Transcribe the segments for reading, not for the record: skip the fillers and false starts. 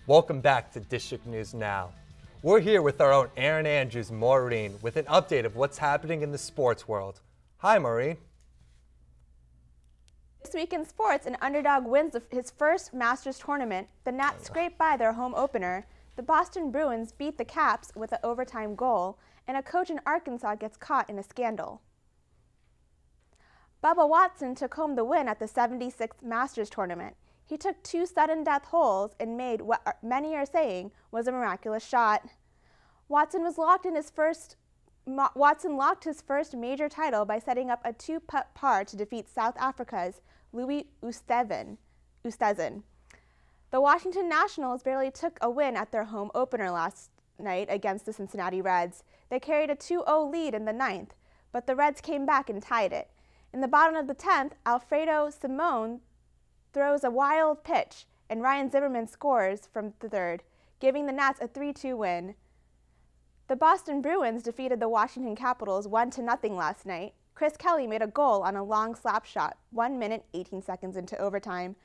Welcome back to District News Now. We're here with our own Aaron Andrews Maureen with an update of what's happening in the sports world. Hi, Maureen. This week in sports, an underdog wins his first Masters tournament. The Nats scrape by their home opener. The Boston Bruins beat the Caps with an overtime goal, and a coach in Arkansas gets caught in a scandal. Bubba Watson took home the win at the 76th Masters tournament. He took 2 sudden death holes and made what many are saying was a miraculous shot. Watson locked his first major title by setting up a 2-putt par to defeat South Africa's Louis Oosthuizen. The Washington Nationals barely took a win at their home opener last night against the Cincinnati Reds. They carried a 2-0 lead in the 9th, but the Reds came back and tied it. In the bottom of the 10th, Alfredo Simon throws a wild pitch, and Ryan Zimmerman scores from the 3rd, giving the Nats a 3-2 win. The Boston Bruins defeated the Washington Capitals 1-0 last night. Chris Kelly made a goal on a long slap shot, 1 minute 18 seconds into overtime.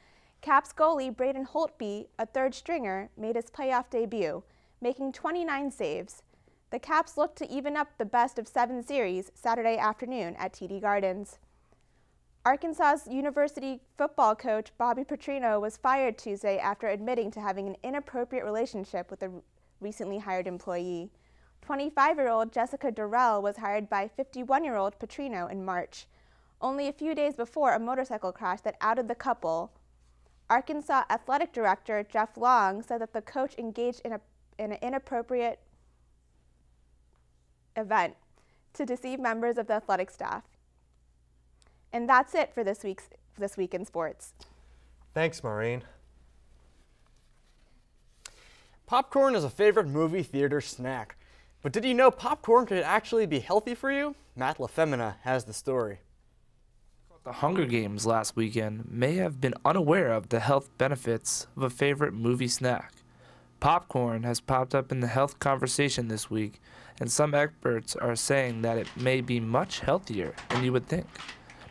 Caps goalie Braden Holtby, a 3rd stringer, made his playoff debut, making 29 saves. The Caps look to even up the best-of-7 series Saturday afternoon at TD Gardens. Arkansas's university football coach Bobby Petrino was fired Tuesday after admitting to having an inappropriate relationship with a recently hired employee. 25-year-old Jessica Durrell was hired by 51-year-old Petrino in March, only a few days before a motorcycle crash that outed the couple. Arkansas Athletic Director Jeff Long said that the coach engaged in an inappropriate event to deceive members of the athletic staff. And that's it for this week in sports. Thanks, Maureen. Popcorn is a favorite movie theater snack. But did you know popcorn could actually be healthy for you? Matt LaFemina has the story. The Hunger Games last weekend may have been unaware of the health benefits of a favorite movie snack. Popcorn has popped up in the health conversation this week, and some experts are saying that it may be much healthier than you would think.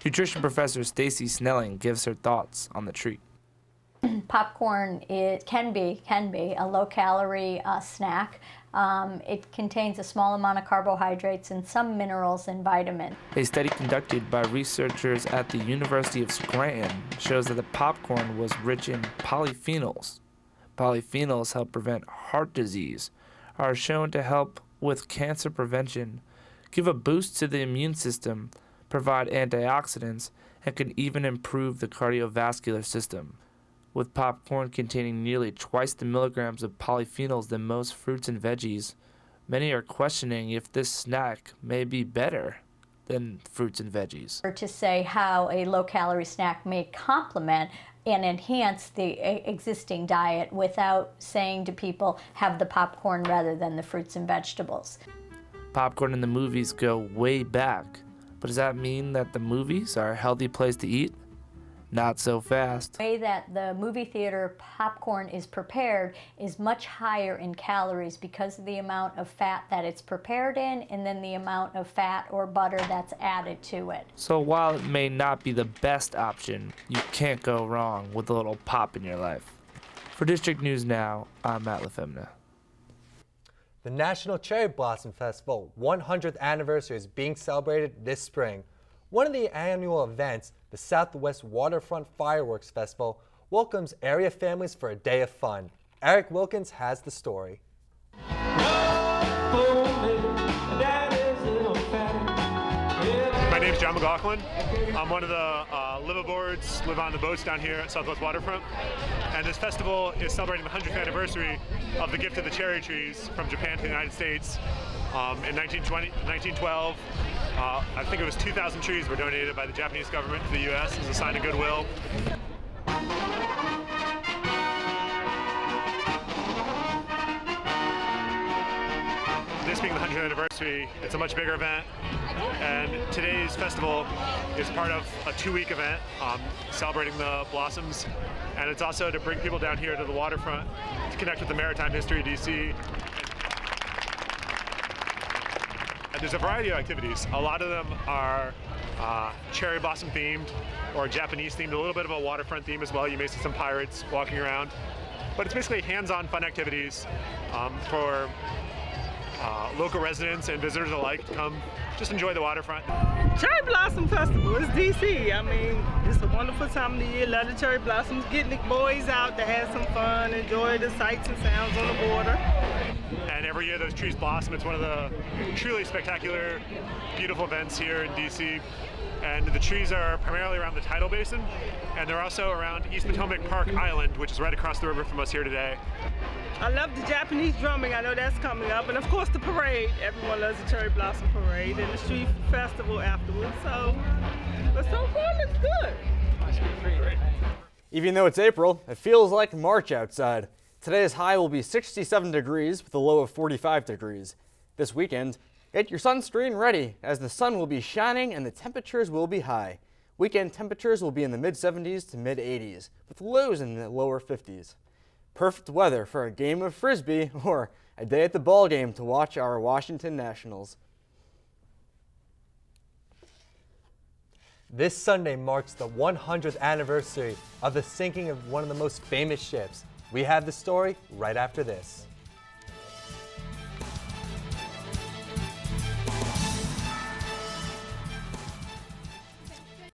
Nutrition professor Stacy Snelling gives her thoughts on the treat. Popcorn can be a low-calorie snack. It contains a small amount of carbohydrates and some minerals and vitamins. A study conducted by researchers at the University of Scranton shows that the popcorn was rich in polyphenols. Polyphenols help prevent heart disease, are shown to help with cancer prevention, give a boost to the immune system, provide antioxidants, and can even improve the cardiovascular system. With popcorn containing nearly twice the milligrams of polyphenols than most fruits and veggies, many are questioning if this snack may be better than fruits and veggies. Or to say how a low-calorie snack may complement and enhance the existing diet without saying to people, have the popcorn rather than the fruits and vegetables. Popcorn and the movies go way back. But does that mean that the movies are a healthy place to eat? Not so fast. The way that the movie theater popcorn is prepared is much higher in calories because of the amount of fat that it's prepared in and then the amount of fat or butter that's added to it. So while it may not be the best option, you can't go wrong with a little pop in your life. For District News Now, I'm Matt LaFemina. The National Cherry Blossom Festival 100th anniversary is being celebrated this spring. One of the annual events, the Southwest Waterfront Fireworks Festival, welcomes area families for a day of fun. Eric Wilkins has the story. My name is John McLaughlin. I'm one of the live on the boats down here at Southwest Waterfront. And this festival is celebrating the 100th anniversary of the gift of the cherry trees from Japan to the United States. In 1912, I think it was 2,000 trees were donated by the Japanese government to the U.S. as a sign of goodwill. This being the 100th anniversary, it's a much bigger event, and today's festival is part of a 2-week event celebrating the blossoms, and it's also to bring people down here to the waterfront to connect with the maritime history of DC. And there's a variety of activities. A lot of them are cherry blossom themed or Japanese themed, a little bit of a waterfront theme as well. You may see some pirates walking around. but it's basically hands-on fun activities for local residents and visitors alike to come just enjoy the waterfront. Cherry Blossom Festival is DC. I mean, it's a wonderful time of the year. Love the cherry blossoms. Getting the boys out to have some fun, enjoy the sights and sounds on the water. And every year those trees blossom. It's one of the truly spectacular, beautiful events here in DC. And the trees are primarily around the tidal basin, and they're also around East Potomac Park Island, which is right across the river from us here today. I love the Japanese drumming. I know that's coming up. And of course the parade. Everyone loves the Cherry Blossom Parade and the street festival afterwards. So far it's good. Even though it's April, it feels like March outside. Today's high will be 67 degrees with a low of 45 degrees. This weekend, get your sunscreen ready as the sun will be shining and the temperatures will be high. Weekend temperatures will be in the mid-70s to mid-80s with lows in the lower 50s. Perfect weather for a game of Frisbee or a day at the ball game to watch our Washington Nationals. This Sunday marks the 100th anniversary of the sinking of one of the most famous ships. We have the story right after this.